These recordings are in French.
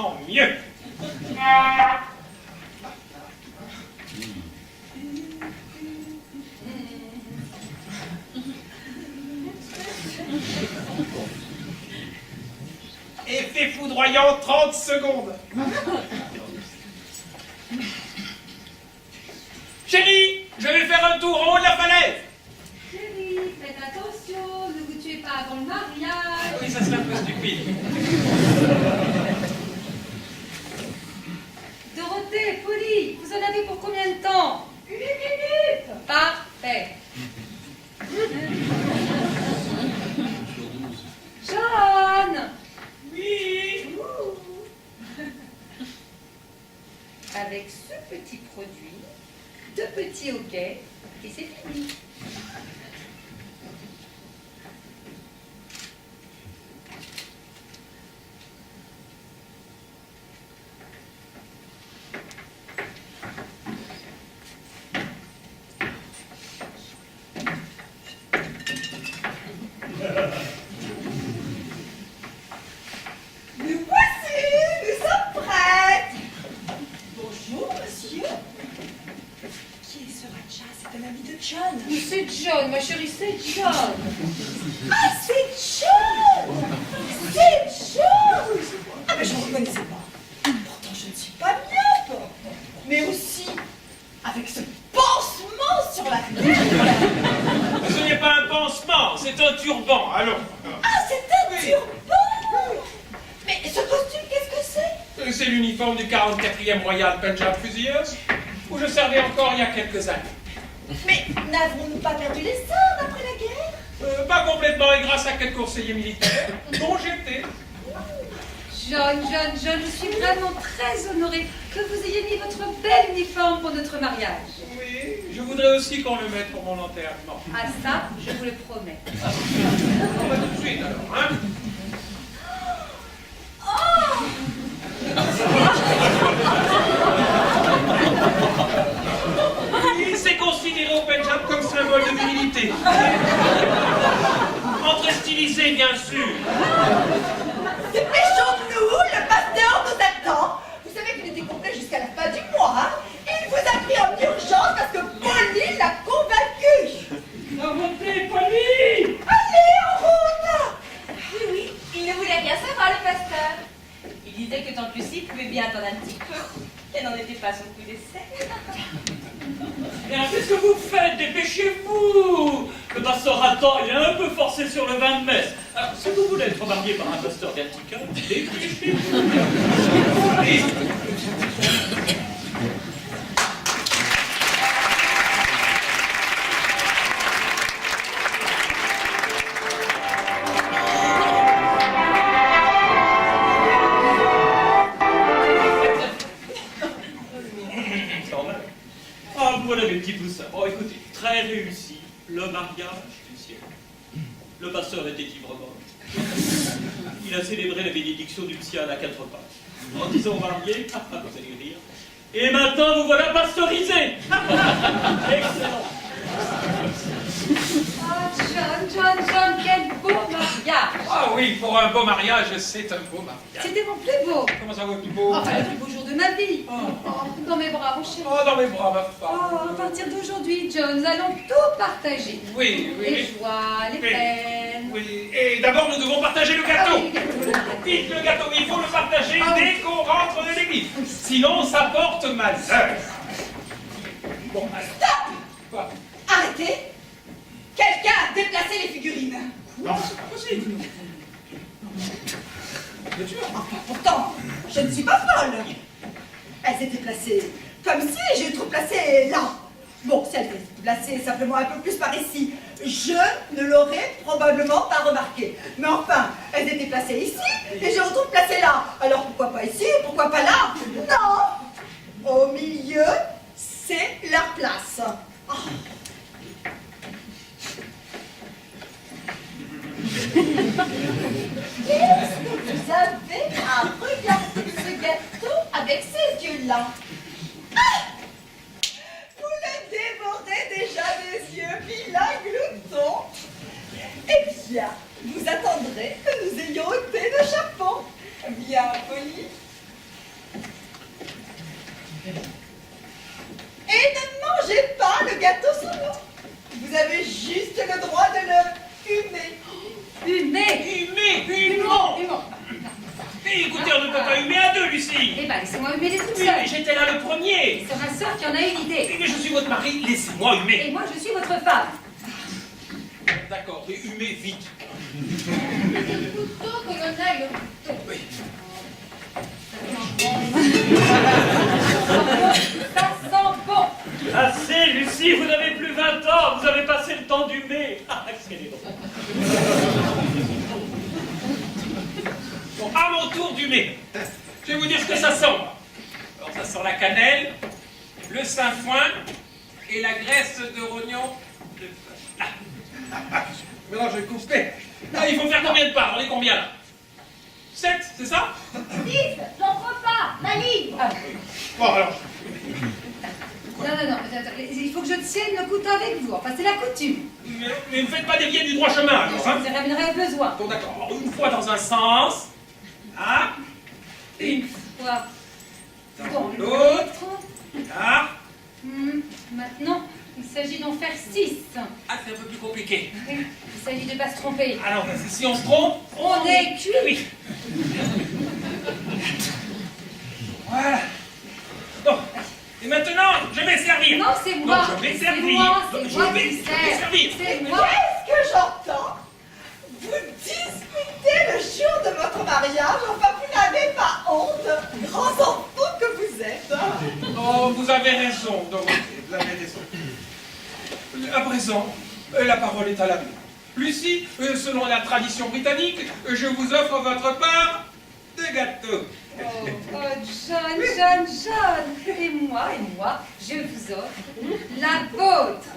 Tant mieux. Effet foudroyant, 30 secondes. Chérie, je vais faire un tour en haut de la falaise. Chérie, faites attention, ne vous tuez pas avant le mariage. Oui, ça serait un peu stupide. Dorothée, Polly, vous en avez pour combien de temps? 8 minutes. Parfait. John. Oui. Avec ce petit produit, 2 petits hoquets, et c'est fini. Nous voici, nous sommes prêtes. Bonjour, monsieur. Qui est ce Raja? C'est un ami de John. Oui, c'est John, ma chérie, c'est John. Ah, c'est John. C'est John. Ah, mais je ne reconnaissais pas. Pourtant, je ne suis pas myope. Mais aussi, avec ce pansement sur la tête. Ce n'est pas un pansement, c'est un turban. Allons. Ah, c'est un turban. Mais ce costume, qu'est-ce que c'est? C'est l'uniforme du 44e Royal Punjab Fusiliers, où je servais encore il y a quelques années. Mais n'avons-nous pas perdu les armes après la guerre? Pas complètement, et grâce à quelques conseillers militaires, dont j'étais. John, je suis vraiment très honorée que vous ayez mis votre bel uniforme pour notre mariage. Oui, je voudrais aussi qu'on le mette pour mon enterrement. Ah ça, je vous le promets. On va tout de suite alors, hein? Oui, c'est considéré au Punjab comme symbole de virilité. Entre stylisé, bien sûr. Dépêchons-nous, le pasteur nous attend. Vous savez qu'il était complet jusqu'à la fin du mois. Hein? Il vous a pris en urgence parce que Polly l'a convaincu. Dorothée, Polly! Allez, en route! Oui, il ne voulait rien savoir, le pasteur. Il disait que tante Lucie pouvait bien attendre un petit peu. Elle n'en était pas son coup d'essai. Bien, qu'est-ce que vous faites? Dépêchez-vous! Le pasteur attend, il est un peu forcé sur le vin de messe. Alors, si vous voulez être marié par un pasteur vertical, dépêchez-vous! Ah, voilà mes petits poussins. Bon, écoutez, très réussi, le mariage du ciel. Le pasteur était ivre-mort. Il a célébré la bénédiction du nuptiale à 4 pas. En disant marié, vous allez rire. Et maintenant, vous voilà pasteurisé. Excellent. Ah, John, quel beau mariage. Ah oui, pour un beau mariage, c'est un beau mariage. C'était mon plus beau. Comment ça va, plus beau? Enfin, le plus beau jour de ma vie. Dans mes bras, mon chéri. Oh, dans mes bras, ma Oh, femme. à partir d'aujourd'hui, John, nous allons tout partager. Oui, Les oui. joies, les peines. Oui. Et d'abord, nous devons partager le gâteau. Ah oui, le gâteau. Vite, le gâteau, il faut le partager Ah oui. dès qu'on rentre de l'église. Sinon, ça porte malheur. Bon, alors. Stop! Quoi? Arrêtez! Quelqu'un a déplacé les figurines. Non, c'est pas possible. Mais tu vois. Enfin, pourtant, je ne suis pas folle. Elles étaient placées comme si, j'ai eu trop placées là. Bon, si elles étaient placées simplement un peu plus par ici, je ne l'aurais probablement pas remarqué. Mais enfin, elles étaient placées ici et je retrouve placées là. Alors pourquoi pas ici, pourquoi pas là? Non! Au milieu, c'est leur place. Oh. Qu'est-ce que vous avez à regarder ce gâteau avec ces yeux-là? Ah! Vous le dévorez déjà des yeux, vilain glouton. Eh bien, vous attendrez que nous ayons ôté le chapeau. Bien, Polly. Et ne mangez pas le gâteau sans nom. Vous avez juste le droit de le humer. Humer. Humer, humement. Humer. Mais écoutez, on ne peut pas humer à deux, Lucie. Eh ben, laissez-moi humer les toutes Oui, mais seules. j'étais là le premier. C'est ma soeur qui en a une idée. Oui, mais je suis votre mari, laissez-moi humer. Et moi, je suis votre femme. D'accord, et humez vite. Plutôt que l'on aille. Oui. Ça sent bon. Assez, Lucie, vous n'avez plus 20 ans, vous avez passé le temps d'humer. Ah, c'est bon. Bon, à mon tour d'humer. Je vais vous dire ce que ça sent. Alors, ça sent la cannelle, le sainfoin et la graisse de rognon de vache. Mélange complet. Ah, il faut faire combien de parts? On est combien là? 7, c'est ça? 10, j'en prends pas, ma livre. Bon, alors. Non, attends, il faut que je tienne le couteau avec vous. Enfin, c'est la coutume. Mais ne faites pas dévier du droit chemin, alors, hein? Je vous ramènerai au besoin. Bon, d'accord. Une fois dans un sens. Là. Une fois dans l'autre. l'autre. Là. Maintenant, il s'agit d'en faire 6. Ah, c'est un peu plus compliqué. Il s'agit de ne pas se tromper. Alors, si on se trompe, On est cuit. oui. Voilà. Bon. Et maintenant, je vais servir. Non, c'est moi. Non, je vais C'est servir. moi, Non, c'est je moi vais qui sers. servir. C'est moi. Qu'est-ce que j'entends? Vous disputez le jour de votre mariage, enfin vous n'avez pas honte, grands enfants que vous êtes. Oh, vous avez raison, Dorothée, vous avez raison. À présent, la parole est à la mienne. Lucie, selon la tradition britannique, je vous offre votre part de gâteau. Oh, John. Et moi, je vous offre la vôtre.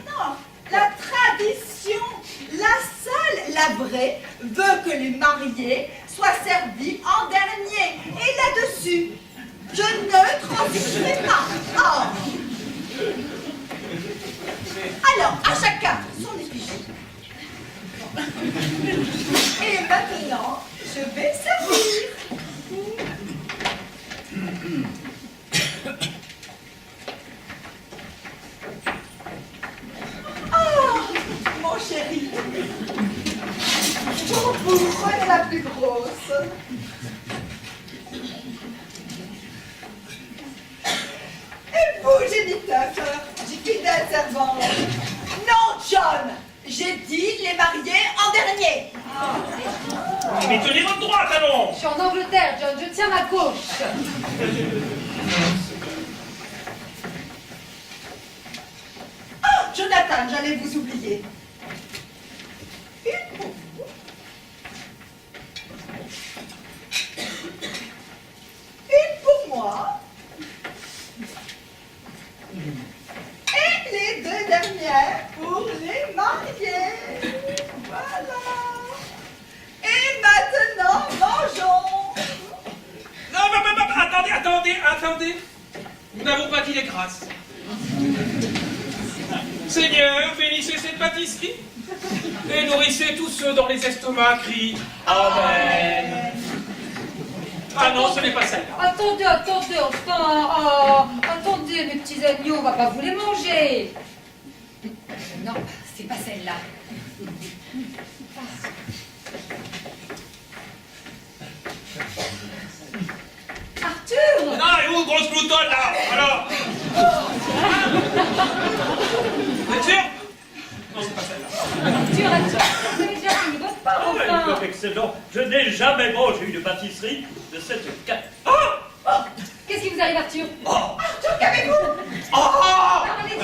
Non, la tradition, la seule, la vraie, veut que les mariés soient servis en dernier. Et là-dessus, je ne transigerai pas. Oh. Alors, à chacun son effigie. Et maintenant, je vais servir. Oh, mon chéri. Pour vous, prenez la plus grosse. Et vous, géniteur, fidèle servante. Non, John, j'ai dit les mariés en dernier. Mais tenez votre droite, allons. Je suis en Angleterre, John. Je tiens ma gauche. Ah, Jonathan, j'allais vous oublier. Une pour vous. Une pour moi. Et les deux dernières pour les mariés. Voilà. Et maintenant, mangeons. Non, attendez. Nous n'avons pas dit les grâces. Seigneur, bénissez cette pâtisserie et nourrissez tous ceux dont les estomacs crient Amen. Ah non, ce n'est pas celle-là. Attendez, enfin. Attendez, mes petits agneaux, on va pas vous les manger. Non, c'est pas celle-là. Arthur! Non, et où, grosse gloutonne, là? Alors? Vous êtes sûr? Non, c'est pas celle-là. Arthur, vous avez déjà fini votre part, Ah, il enfin. est excellent. Je n'ai jamais mangé une pâtisserie de cette qualité. Qu'est-ce qui vous arrive, Arthur? Arthur, qu'avez-vous? Parlez,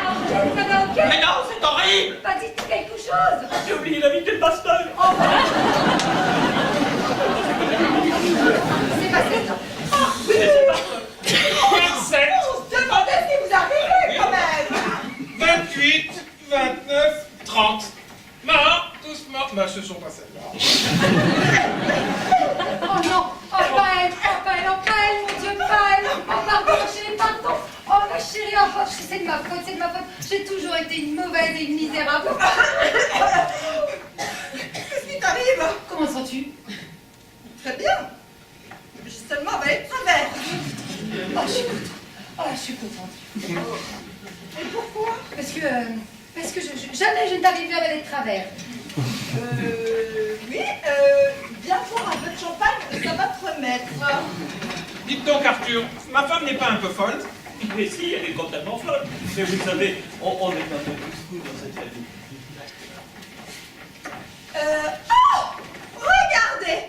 Arthur, vous avez ok? Mais non, c'est horrible! Pas dites quelque chose. J'ai oublié l'invité de pasteur. C'est pas celle-là. Mais c'est pas... 27, On se demandait ce qui vous arrivait, quand même. 28, 29, 30. Mort, tous morts. Mais ce sont pas celles-là. Oh non! Oh, pas elle, mon Dieu, pas elle! Oh, pardon, chérie, pardon! Oh, ma chérie, oh, c'est de ma faute. J'ai toujours été une mauvaise et une misérable. Qu'est-ce qui t'arrive? travers. Oui, viens boire un peu de champagne, ça va te remettre. Dites donc, Arthur, ma femme n'est pas un peu folle? Mais si, elle est complètement folle. Mais vous savez, on est un peu tous fous dans cette famille. Oh! Regardez!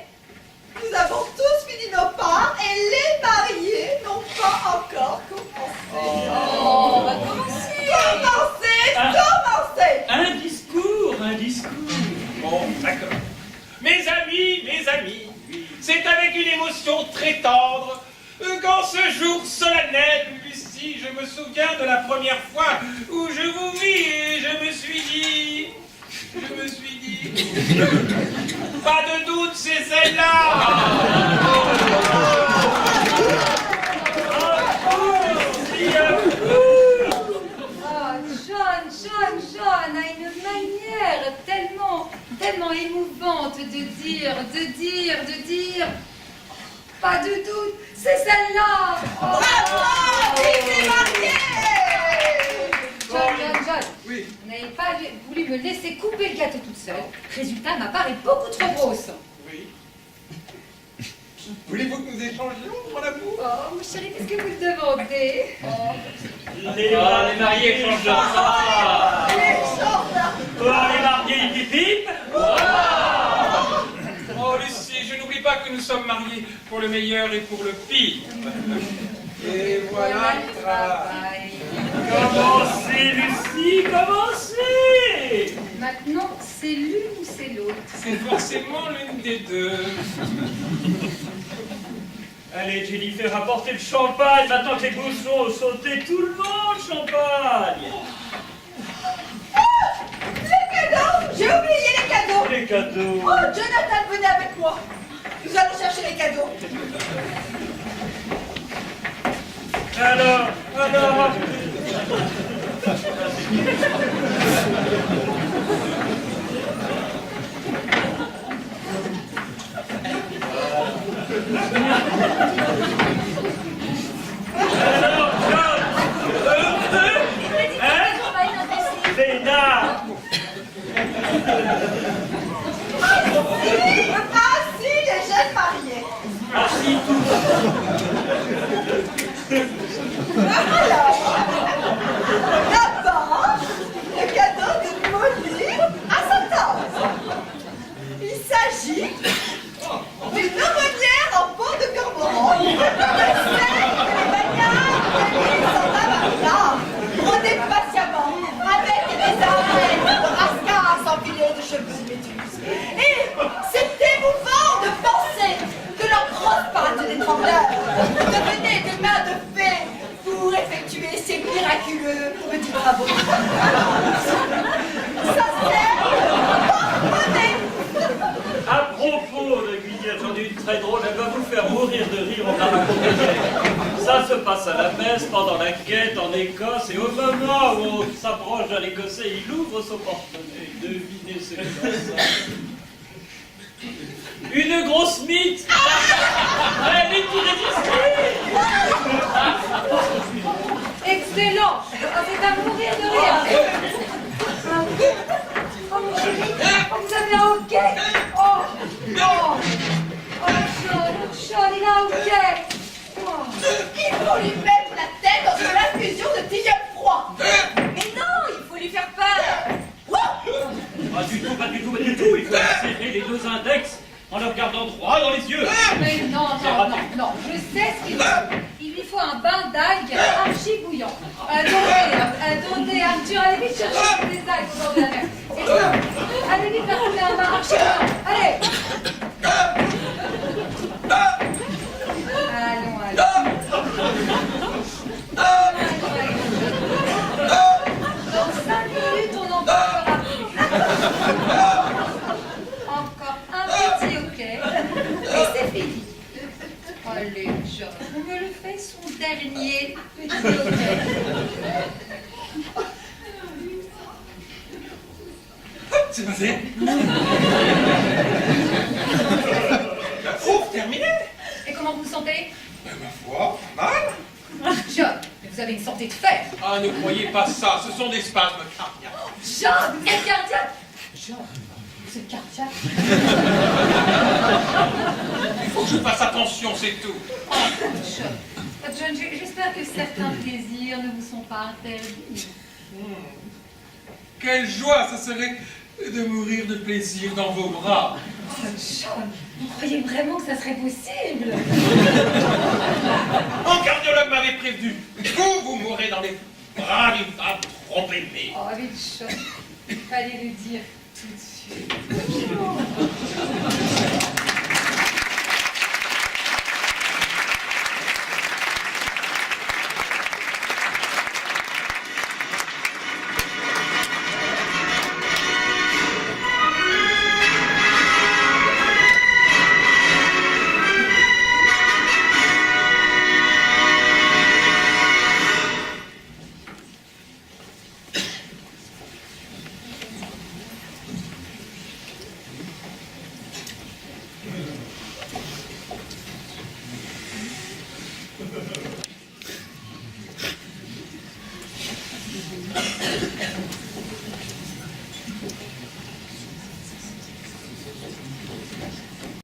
Nous avons tous fini nos parts et les mariés n'ont pas encore commencé. Oh, on va commencer. Commencez! Un discours, un discours. Bon, d'accord. Mes amis, c'est avec une émotion très tendre qu'en ce jour solennel, Lucie, je me souviens de la première fois où je vous vis et je me suis dit... Pas de doute, c'est celle-là! John a une manière tellement émouvante de dire, pas de doute, c'est celle-là. Bravo! Il s'est marié! John, Oui. vous n'avez pas voulu me laisser couper le gâteau toute seule. Résultat, ma part est beaucoup trop grosse. Oui. Voulez-vous que nous échangions, mon amour? Oh, mon chéri, qu'est-ce que vous demandez? Les mariés font ça. Les choses! Oh, les mariés, ils pipent. Oh, Lucie, je n'oublie pas que nous sommes mariés pour le meilleur et pour le pire. Et voilà le travail. Commencez, Lucie, commencez. Maintenant, c'est l'une ou c'est l'autre? C'est forcément l'une des deux. Allez, Jennifer, apportez le champagne. Maintenant que les bouchons ont sauté, tout le monde, champagne. Les cadeaux! J'ai oublié les cadeaux! Les cadeaux. Oh, Jonathan, venez avec moi! Nous allons chercher les cadeaux! Alors. Bénard. Ah si, les jeunes mariés! Assis tous. Alors, d'abord, le cadeau de Molly à sa tasse. Il s'agit d'une aumônière en peau de cormoran, de celle que les bagnards mis en Bavaria, brodée patiemment, avec des arêtes de rascasse empilées de cheveux métus. Et c'est émouvant de penser que leurs grosses pattes d'étrangleurs devenaient des mains de fée pour effectuer ces miraculeux petits travaux. Ça sert porte-monnaie. À propos de Guylienne, j'en ai une très drôle, elle va vous faire mourir de rire, on la raconter hier. Ça se passe à la messe, pendant la quête en Écosse, et au moment où on s'approche d'un Écossais, il ouvre son porte-monnaie. Devinez ce qu'il a ça. Une grosse mythe. Elle est irrésistible. Excellent! Oh, c'est à mourir de rire! Oh, mon chéri! Oh, vous avez un hoquet! Oh! Oh! Oh, John, il a un hoquet! Oh. Il faut lui mettre la tête dans de l'infusion de tilleul froid. Mais non, il faut lui faire peur. Pas du tout, pas du tout, pas du tout. Il faut serrer les deux index en le regardant droit dans les yeux. Mais non, je sais ce qu'il faut. Il lui faut un bain d'algues archi bouillant. Attendez, Arthur, allez vite chercher des algues au bord de la mer. Et ça, allez vite faire couler un bain archi bouillant. Allez! Allons. Dans 5 minutes, on n'en parlera plus. Encore un petit hoquet, et c'est fini. Allez, John, on me le fait son dernier petit hoquet. C'est passé. La fourre terminée. Et comment vous vous sentez? Ma foi, pas mal. John, vous avez une santé de fer. Ah, ne croyez pas ça, ce sont des spasmes cardiaques. John, vous êtes cardiaque. John, c'est cardiaque. Il faut que je fasse attention, c'est tout. Oh, John, j'espère que certains plaisirs ne vous sont pas interdits. Quelle joie ce serait de mourir de plaisir dans vos bras. Oh, John, vous croyez vraiment que ça serait possible? Mon cardiologue m'avait prévenu. Vous mourrez dans les bras d'une femme trop aimée. Oh, mais John, il fallait le dire tout de suite.